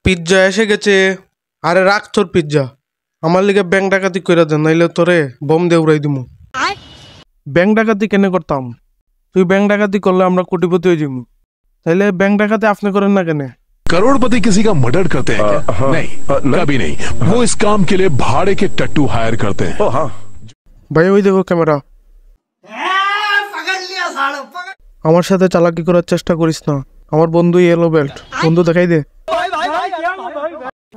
Pizza এসে গেছে। আরে রাখ তোর পিজ্জা, আমার লিগে ব্যাংক ডাকাতি কইরা দেন, নাইলে তোরে বম দিয়ে উড়াই দিমু। ব্যাংক ডাকাতি কেন করতাম? তুই ব্যাংক ডাকাতি করলে আমরা কোটিপতি হয়ে যাবো, তাইলে ব্যাংক ডাকাতি আপনি করেন না কেন? करोड़पति किसी का मर्डर करते हैं क्या? नहीं, कभी नहीं। वो इस काम के लिए भाड़े के टट्टू हायर करते हैं। ভাই ওই দেখো ক্যামেরা। আমার সাথে চালাকি করার চেষ্টা করিস না, আমার বন্ধু ইয়েলো বেল্ট। বন্ধু দেখাই দে।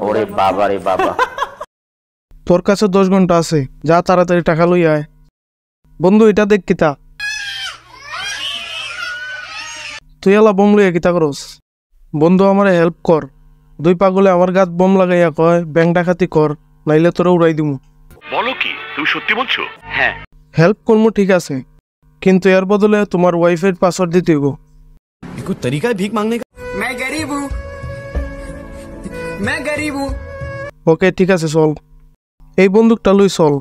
ওরে বাবা রে বাবা, তোর কাছে 10 ঘন্টা আছে, যা তাড়াতাড়ি টাকা লই আয়। বন্ধু এটা দেখ কিতা, তুই এলা বম লইয়া কিতা করস? বন্ধু আমারে হেল্প কর। দুই পাগলে আমার গাত বম লাগাইয়া কয় ব্যাংক ডাকাতি কর, নাইলে তোরা উড়াই দিমু। বলো কি, তুমি সত্যি বলছো? হ্যাঁ। হেল্প করমু ঠিক আছে, কিন্তু এর বদলে তোমার ওয়াইফাই পাসওয়ার্ড দিতে হইব। कुछ तरीका है भीख मांगने का? मैं गरीब हूँ। ওকে ঠিক আছে চল, এই বন্দুকটা লই চল।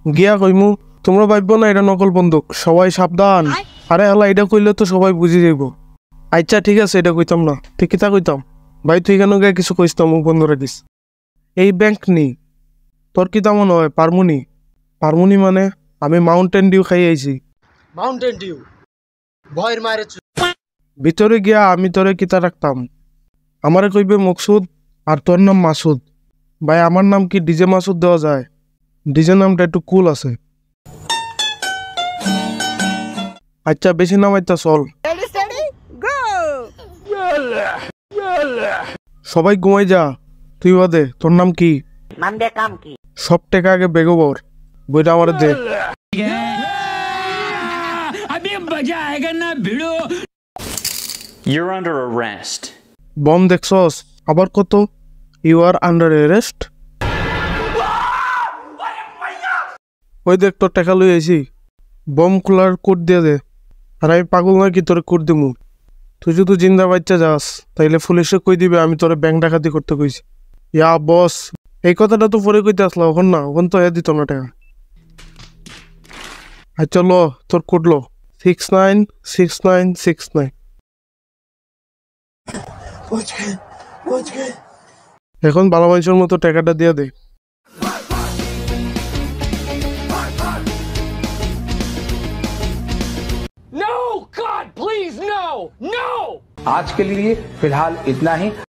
গিয়া কইমু তোমরা ভাববো না এটা নকল বন্দুক, সবাই সাবধান। আরে হালা এটা কইলে তো সবাই বুঝি যাইব। আচ্ছা ঠিক আছে, এটা কইতাম না। ঠিক কিতা কইতাম? ভাই তুই কেন গায়ে কিছু কইস না, মুখ বন্ধ রাখিস। এই ব্যাংক নি, তোর কি তেমন হয়? পারমুনি? পারমুনি মানে আমি মাউন্টেন ডিউ খাই আইছি। माउंटेन ड्यू ভয়ের মারে ভিতরে গিয়া আমি তোরে কিতা রাখতাম? আমারে কইবে মকসুদ, আর তোর নাম মাসুদ। ভাই আমার নাম কি ডিজে মাসুদ দেওয়া যায়? ডিজে নামটা একটু কুল আছে। আচ্ছা বেশি নামাইতা চল। সবাই ঘুমাই যা, তুই বাদে। তোর নাম কি? নামবে কাম কি? সব টেকা আগে বেগো বর, বইটা আমার দে। You're under arrest. বম দেখছস? আবার কত? You are under arrest. ওই দেখ তোর টাকা লই আইছি, বম খোলার কোড দিয়ে দে। আর আমি পাগল নয় কি তোরে কোড দিমু? তুই যদি জিন্দা বাচ্চা যাস তাইলে পুলিশে কই দিবে আমি তোরে ব্যাংক ডাকাতি করতে কইছি। ইয়া বস, এই কথাটা তো পরে কইতে আসলা, ওখান না, ওখান তো দিত না টাকা। আচ্ছা লো তোর কোড লো, 696969। এখন ভালো মানুষের মতো টাকাটা দিয়ে দে। No, God, please, no, no! आज के लिए फिलहाल इतना ही।